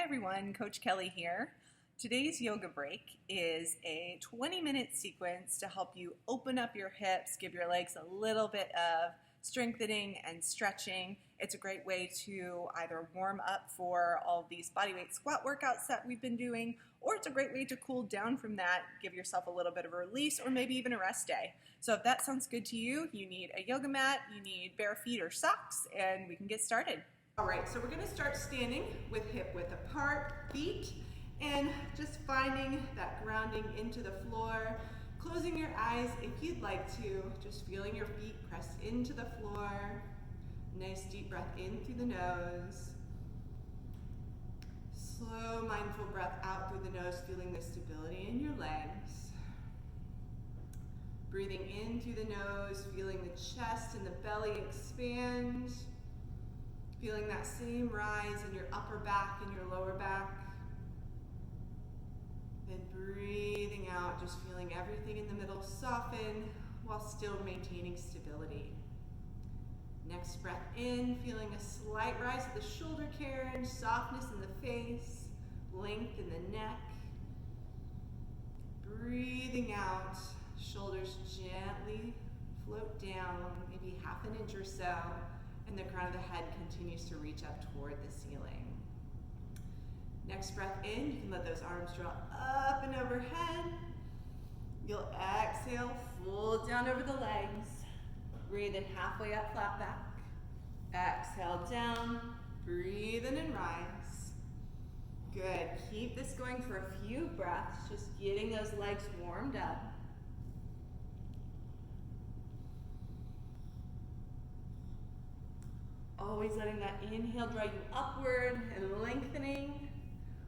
everyone, Coach Kelly here. Today's yoga break is a 20-minute sequence to help you open up your hips, give your legs a little bit of strengthening and stretching. It's a great way to either warm up for all of these bodyweight squat workouts that we've been doing, or it's a great way to cool down from that, give yourself a little bit of a release, or maybe even a rest day. So if that sounds good to you, you need a yoga mat, you need bare feet or socks, and we can get started. All right, so we're gonna start standing with hip width apart, feet, and just finding that grounding into the floor. Closing your eyes if you'd like to, just feeling your feet press into the floor. Nice deep breath in through the nose. Slow, mindful breath out through the nose, feeling the stability in your legs. Breathing in through the nose, feeling the chest and the belly expand. Feeling that same rise in your upper back and your lower back. Then breathing out, just feeling everything in the middle soften while still maintaining stability. Next breath in, feeling a slight rise of the shoulder carriage, softness in the face, length in the neck. Breathing out, shoulders gently float down, maybe half an inch or so, and the crown of the head continues to reach up toward the ceiling. Next breath in, you can let those arms draw up and overhead. You'll exhale, fold down over the legs. Breathe in halfway up, flat back. Exhale down, breathe in and rise. Good, keep this going for a few breaths, just getting those legs warmed up. Always letting that inhale draw you upward and lengthening.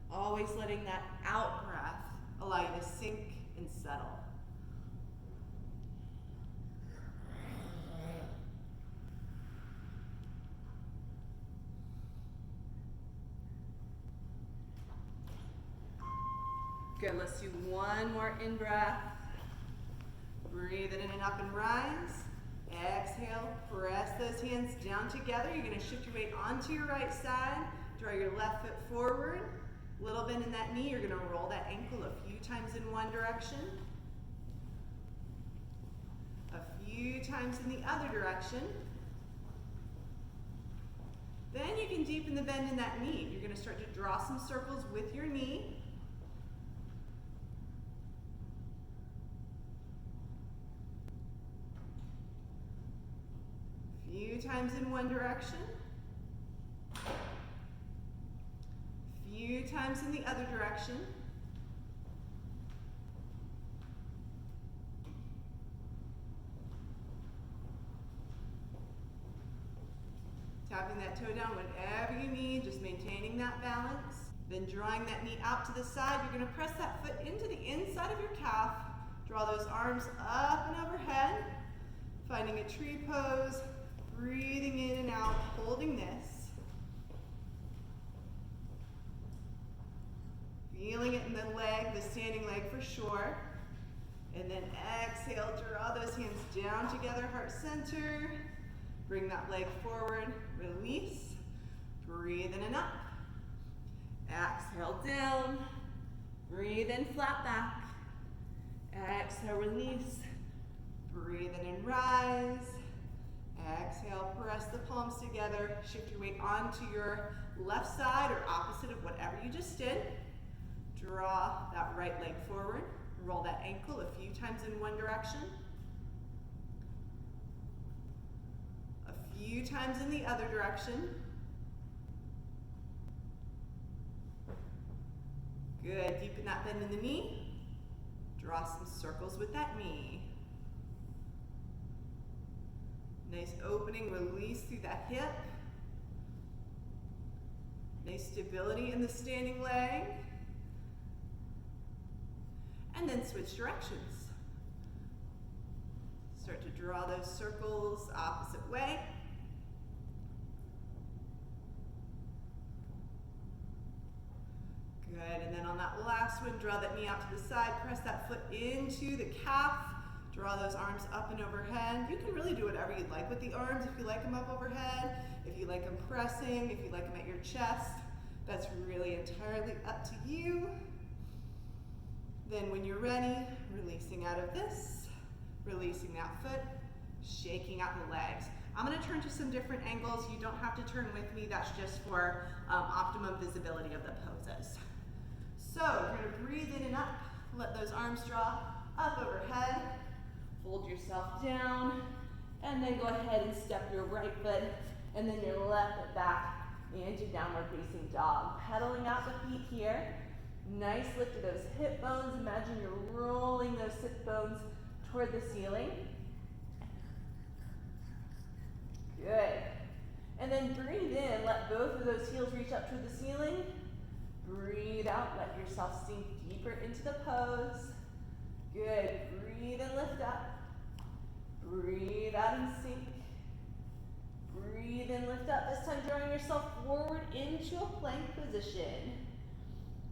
Always letting that out breath allow you to sink and settle. Good, let's do one more in breath. Breathe it in and up and rise. Exhale, press those hands down together. You're gonna shift your weight onto your right side. Draw your left foot forward. Little bend in that knee. You're gonna roll that ankle a few times in one direction. A few times in the other direction. Then you can deepen the bend in that knee. You're gonna start to draw some circles with your knee. Few times in one direction. Few times in the other direction. Tapping that toe down whenever you need, just maintaining that balance. Then drawing that knee out to the side, you're gonna press that foot into the inside of your calf. Draw those arms up and overhead. Finding a tree pose. Breathing in and out, holding this. Feeling it in the leg, the standing leg for sure. And then exhale, draw those hands down together, heart center. Bring that leg forward, release. Breathe in and up. Exhale down. Breathe in, flat back. Exhale, release. Breathe in and rise. Exhale, press the palms together, shift your weight onto your left side or opposite of whatever you just did. Draw that right leg forward, roll that ankle a few times in one direction. A few times in the other direction. Good, deepen that bend in the knee. Draw some circles with that knee. Nice opening, release through that hip. Nice stability in the standing leg. And then switch directions. Start to draw those circles opposite way. Good, and then on that last one, draw that knee out to the side, press that foot into the calf. Draw those arms up and overhead. You can really do whatever you'd like with the arms. If you like them up overhead, if you like them pressing, if you like them at your chest, that's really entirely up to you. Then when you're ready, releasing out of this, releasing that foot, shaking out the legs. I'm going to turn to some different angles. You don't have to turn with me. That's just for optimum visibility of the poses. So you're going to breathe in and up. Let those arms draw up overhead. Fold yourself down. And then go ahead and step your right foot and then your left foot back into downward facing dog. Pedaling out the feet here. Nice lift of those hip bones. Imagine you're rolling those hip bones toward the ceiling. Good. And then breathe in. Let both of those heels reach up toward the ceiling. Breathe out. Let yourself sink deeper into the pose. Good. Breathe and lift up. Breathe out and sink. Breathe and lift up. This time drawing yourself forward into a plank position.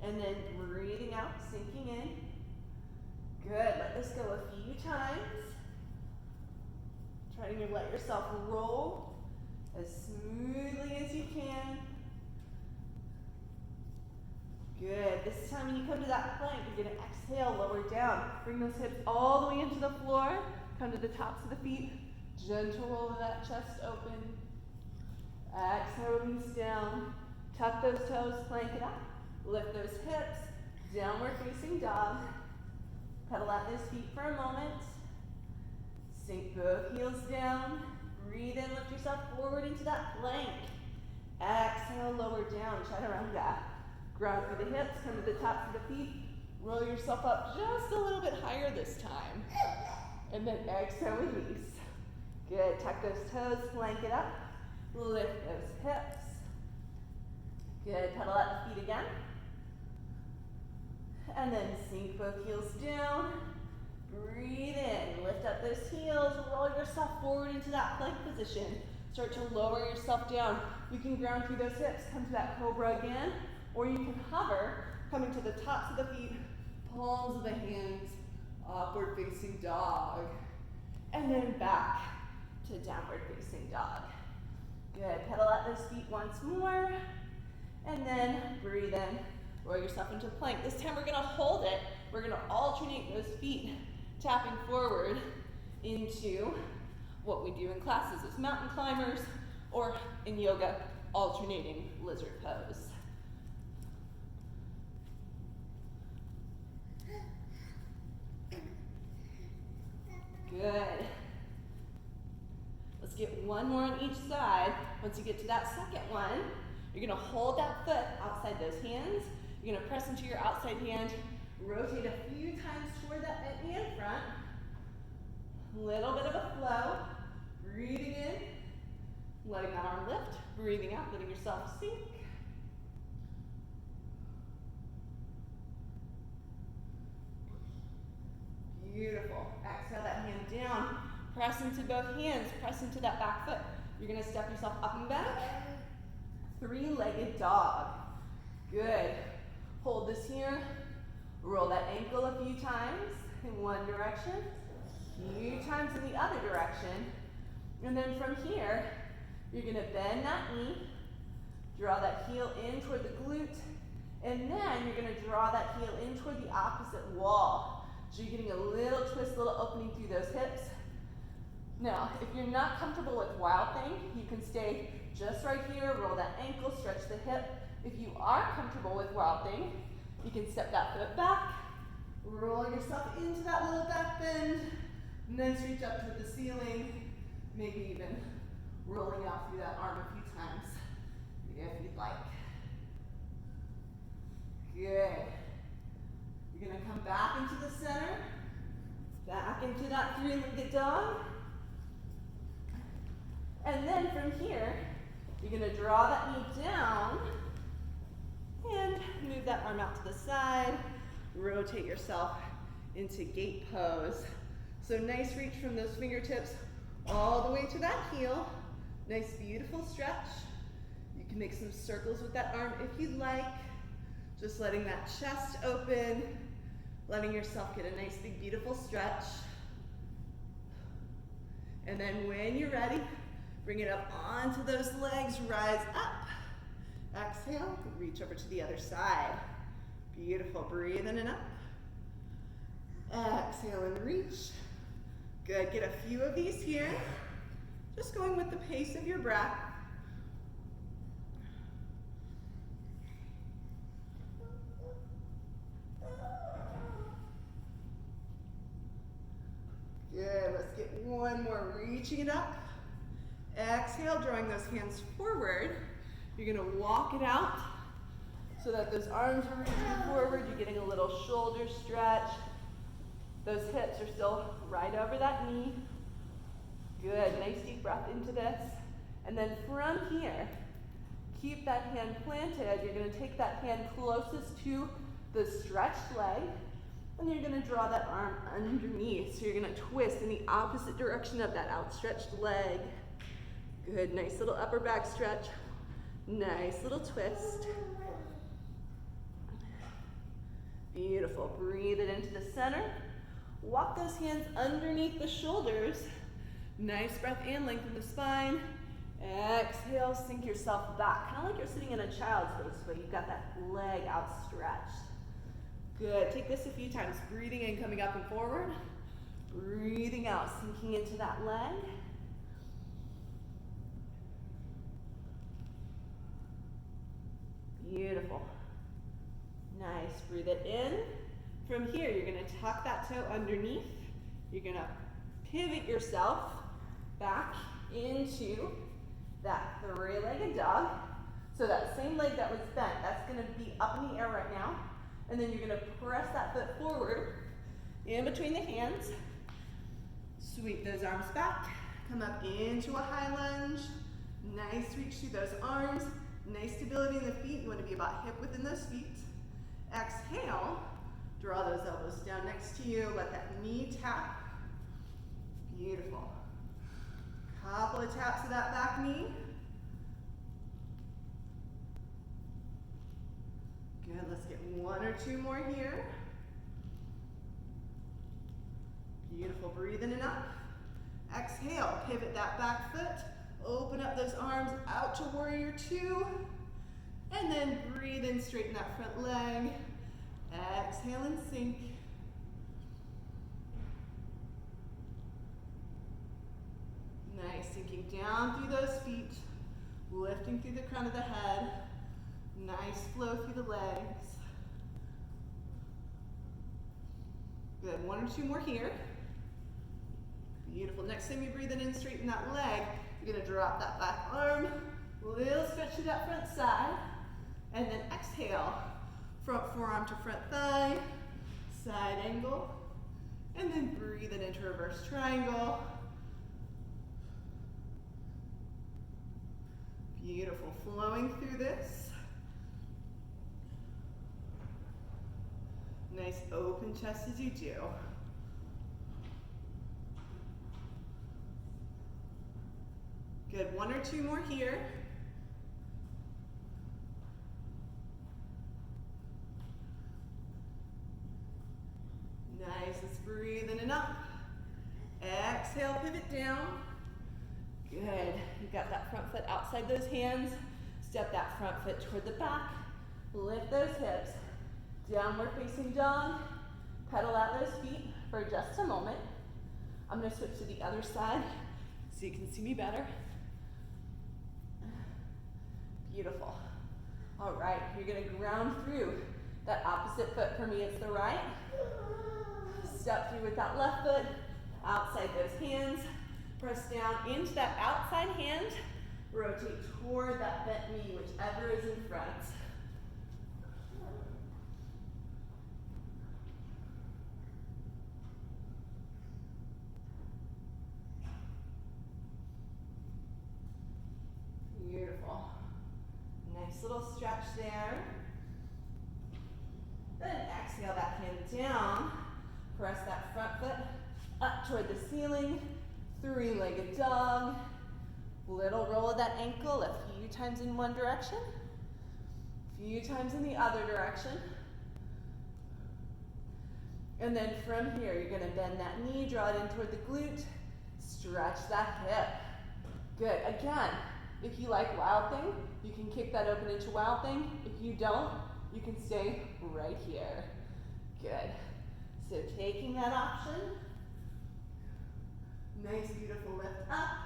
And then breathing out, sinking in. Good. Let this go a few times. Trying to let yourself roll as smoothly as you can. Good. This time when you come to that plank, you're going to exhale, lower down. Bring those hips all the way into the floor. Come to the tops of the feet. Gentle roll of that chest open. Exhale, release down. Tuck those toes, plank it up. Lift those hips. Downward facing dog. Pedal out those feet for a moment. Sink both heels down. Breathe in, lift yourself forward into that plank. Exhale, lower down, chaturanga. Ground through the hips, come to the tops of the feet. Roll yourself up just a little bit higher this time. And then exhale, release. Good, tuck those toes, plank it up. Lift those hips. Good, pedal out the feet again. And then sink both heels down. Breathe in, lift up those heels, roll yourself forward into that plank position. Start to lower yourself down. You can ground through those hips, come to that cobra again, or you can hover, coming to the tops of the feet, palms of the hands, upward facing dog. And then back to downward facing dog. Good, pedal out those feet once more, and then breathe in, roll yourself into plank. This time we're gonna hold it. We're gonna alternate those feet, tapping forward into what we do in classes as mountain climbers, or in yoga, alternating lizard pose. Good. Let's get one more on each side. Once you get to that second one, you're gonna hold that foot outside those hands. You're gonna press into your outside hand, rotate a few times toward that bent knee in front. Little bit of a flow. Breathing in, letting that arm lift. Breathing out, letting yourself sink. Beautiful. Exhale that hand down. Press into both hands. Press into that back foot. You're going to step yourself up and back. Three-legged dog. Good. Hold this here. Roll that ankle a few times in one direction. A few times in the other direction. And then from here, you're going to bend that knee. Draw that heel in toward the glute. And then you're going to draw that heel in toward the opposite wall. So you're getting a little twist, little opening through those hips. Now, if you're not comfortable with Wild Thing, you can stay just right here, roll that ankle, stretch the hip. If you are comfortable with Wild Thing, you can step that foot back, roll yourself into that little back bend, nice reach up toward the ceiling, maybe even rolling out through that arm a few times, if you'd like. Good. You're going to come back into the center, back into that three-legged dog. And then from here, you're going to draw that knee down and move that arm out to the side. Rotate yourself into gate pose. So nice reach from those fingertips all the way to that heel. Nice, beautiful stretch. You can make some circles with that arm if you'd like. Just letting that chest open, letting yourself get a nice, big, beautiful stretch. And then when you're ready, bring it up onto those legs, rise up, Exhale, reach over to the other side. Beautiful, breathe in and up. Exhale and reach. Good, get a few of these here. Just going with the pace of your breath. Good, let's get one more, reaching it up. Exhale, drawing those hands forward. You're gonna walk it out so that those arms are reaching forward. You're getting a little shoulder stretch. Those hips are still right over that knee. Good, nice deep breath into this. And then from here, keep that hand planted. You're gonna take that hand closest to the stretched leg, and you're gonna draw that arm underneath. So you're gonna twist in the opposite direction of that outstretched leg. Good, nice little upper back stretch. Nice little twist. Beautiful, breathe it into the center. Walk those hands underneath the shoulders. Nice breath in, lengthen the spine. Exhale, sink yourself back. Kind of like you're sitting in a child's pose, but you've got that leg outstretched. Good, take this a few times. Breathing in, coming up and forward. Breathing out, sinking into that leg. Beautiful. Nice, breathe it in. From here, you're gonna tuck that toe underneath. You're gonna pivot yourself back into that three-legged dog. So that same leg that was bent, that's gonna be up in the air right now. And then you're gonna press that foot forward in between the hands. Sweep those arms back. Come up into a high lunge. Nice reach through those arms. Nice stability in the feet. You want to be about hip width in those feet. Exhale. Draw those elbows down next to you. Let that knee tap. Beautiful. Couple of taps of that back knee. Good, let's get one or two more here. Beautiful, breathe in and up. Exhale, pivot that back foot. Open up those arms out to warrior two. And then breathe in, straighten that front leg. Exhale and sink. Nice, sinking down through those feet. Lifting through the crown of the head. Nice flow through the legs. Good, one or two more here. Beautiful, next time you breathe in, straighten that leg. You're gonna drop that back arm, little stretch to that front side, and then exhale, front forearm to front thigh, side angle, and then breathe it into reverse triangle. Beautiful, flowing through this. Nice open chest as you do. Good, one or two more here. Nice, let's breathe in and up. Exhale, pivot down. Good, you've got that front foot outside those hands. Step that front foot toward the back. Lift those hips. Downward facing dog. Pedal out those feet for just a moment. I'm gonna switch to the other side so you can see me better. Beautiful. All right, you're gonna ground through that opposite foot. For me, it's the right. Step through with that left foot, outside those hands. Press down into that outside hand. Rotate toward that bent knee, whichever is in front. Beautiful. Nice little stretch there. Then exhale that hand down. Press that front foot up toward the ceiling. Three-legged dog. Little roll of that ankle a few times in one direction. A few times in the other direction. And then from here, you're gonna bend that knee, draw it in toward the glute. Stretch that hip. Good, again, If you like Wild Thing, you can kick that open into Wild Thing. If you don't, you can stay right here. Good. So taking that option, nice beautiful lift up,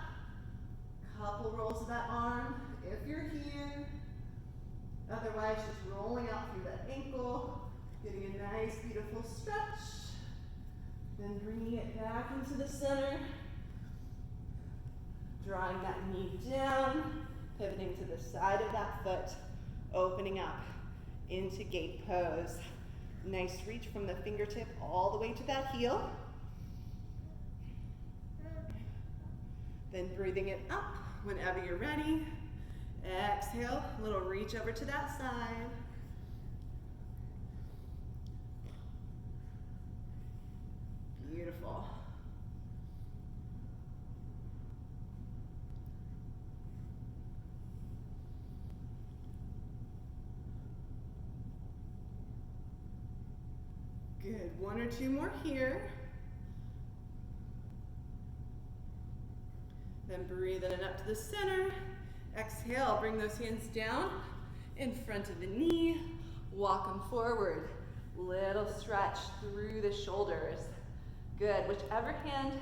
couple rolls of that arm if you're here. Otherwise, just rolling out through that ankle, getting a nice beautiful stretch, then bringing it back into the center, drawing that knee down, pivoting to the side of that foot, opening up into gate pose. Nice reach from the fingertip all the way to that heel. Then breathing it up whenever you're ready. Exhale, a little reach over to that side. Beautiful. Good, one or two more here. Then breathe in and up to the center. Exhale, bring those hands down in front of the knee. Walk them forward. Little stretch through the shoulders. Good, whichever hand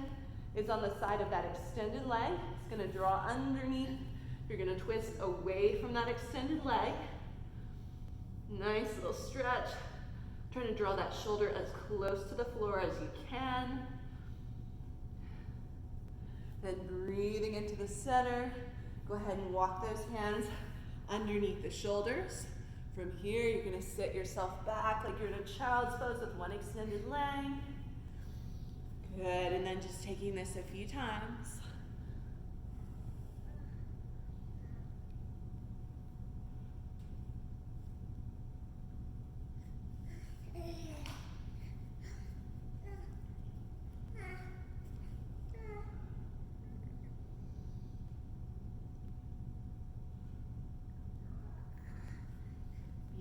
is on the side of that extended leg, it's gonna draw underneath. You're gonna twist away from that extended leg. Nice little stretch. Trying to draw that shoulder as close to the floor as you can. Then breathing into the center. Go ahead and walk those hands underneath the shoulders. From here, you're gonna sit yourself back like you're in a child's pose with one extended leg. Good, and then just taking this a few times.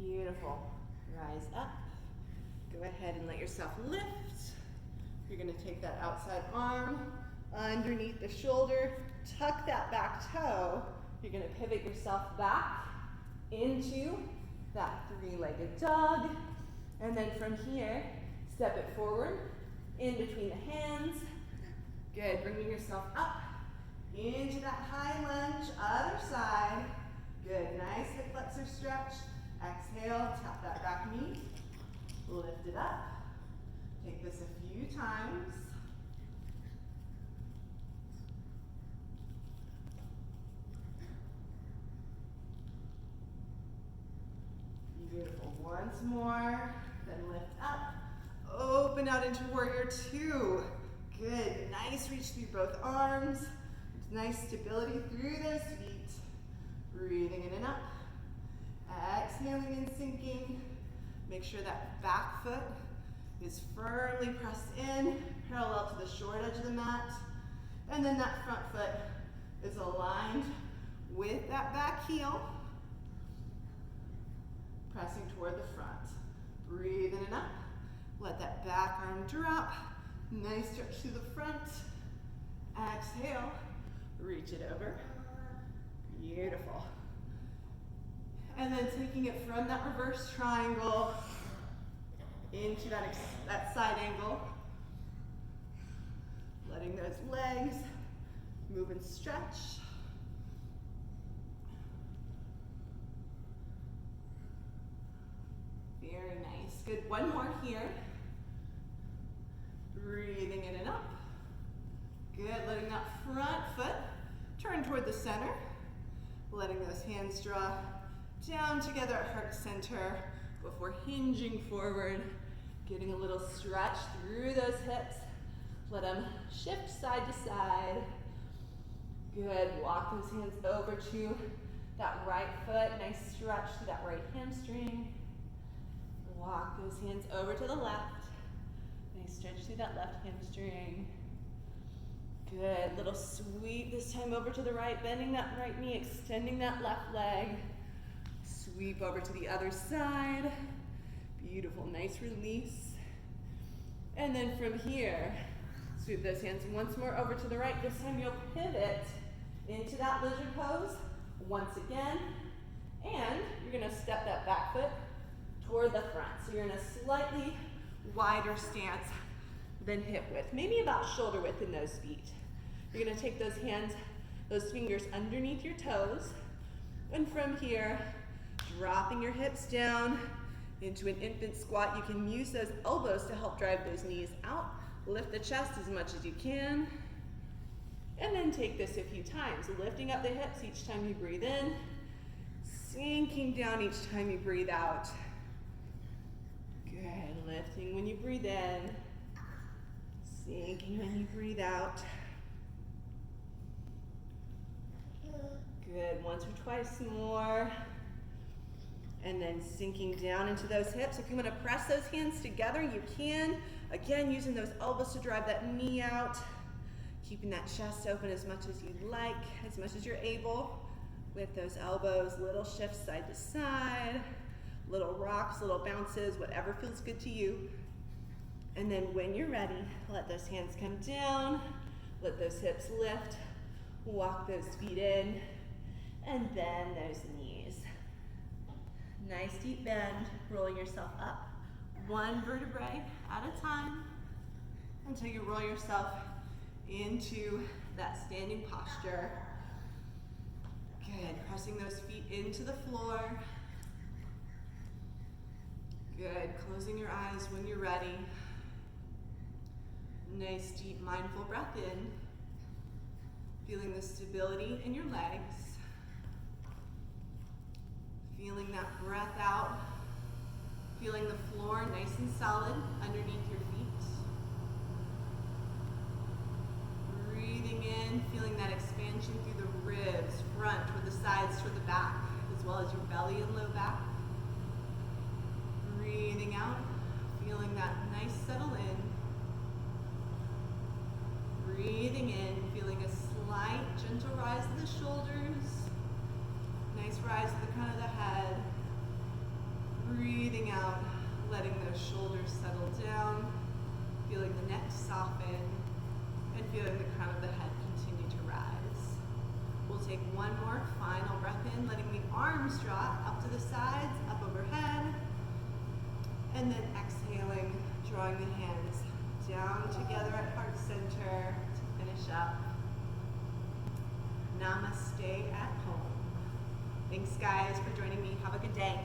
Beautiful. Rise up. Go ahead and let yourself lift. You're going to take that outside arm underneath the shoulder, tuck that back toe. You're going to pivot yourself back into that three-legged dog. And then from here, step it forward in between the hands. Good. Bringing yourself up into that high lunge, other side. Good. Nice hip flexor stretch. Exhale, tap that back knee, lift it up. Take this a few times. Beautiful, once more, then lift up. Open out into warrior two. Good, nice reach through both arms. Nice stability through those feet. Breathing in and up. Exhaling and sinking. Make sure that back foot is firmly pressed in, parallel to the short edge of the mat. And then that front foot is aligned with that back heel, pressing toward the front. Breathe in and up. Let that back arm drop. Nice stretch through the front. Exhale. Reach it over. Beautiful. And then taking it from that reverse triangle into that side angle. Letting those legs move and stretch. Very nice. Good. One more here. Breathing in and up. Good. Letting that front foot turn toward the center. Letting those hands draw down together at heart center before hinging forward. Getting a little stretch through those hips. Let them shift side to side. Good. Walk those hands over to that right foot. Nice stretch to that right hamstring. Walk those hands over to the left. Nice stretch through that left hamstring. Good. Little sweep this time over to the right, bending that right knee, extending that left leg. Sweep over to the other side. Beautiful. Nice release. And then from here, sweep those hands once more over to the right. This time you'll pivot into that lizard pose once again, and you're gonna step that back foot toward the front. So you're in a slightly wider stance than hip width, maybe about shoulder width in those feet. You're gonna take those hands, those fingers underneath your toes, and from here, dropping your hips down into an infant squat. You can use those elbows to help drive those knees out. Lift the chest as much as you can. And then take this a few times, lifting up the hips each time you breathe in, sinking down each time you breathe out. Good, lifting when you breathe in, sinking when you breathe out. Good, once or twice more. And then sinking down into those hips. If you want to press those hands together, you can. Again, using those elbows to drive that knee out. Keeping that chest open as much as you'd like, as much as you're able. With those elbows, little shifts side to side, little rocks, little bounces, whatever feels good to you. And then when you're ready, let those hands come down, let those hips lift, walk those feet in, and bend those knees. Nice deep bend, rolling yourself up, one vertebrae at a time, until you roll yourself into that standing posture. Good, pressing those feet into the floor. Good, closing your eyes when you're ready. Nice deep mindful breath in. Feeling the stability in your legs. Feeling that breath out. Feeling the floor nice and solid underneath your feet. Breathing in, feeling that expansion through the ribs, front toward the sides, toward the back, as well as your belly and low back. Breathing out, feeling that nice settle in. Breathing in, feeling a slight gentle rise of the shoulders. Nice rise to the crown of the head. Breathing out, letting those shoulders settle down. Feeling the neck soften. And feeling the crown of the head continue to rise. We'll take one more final breath in, letting the arms drop up to the sides, up overhead. And then exhaling, drawing the hands down together at heart center to finish up. Namaste at home. Thanks guys for joining me. Have a good day.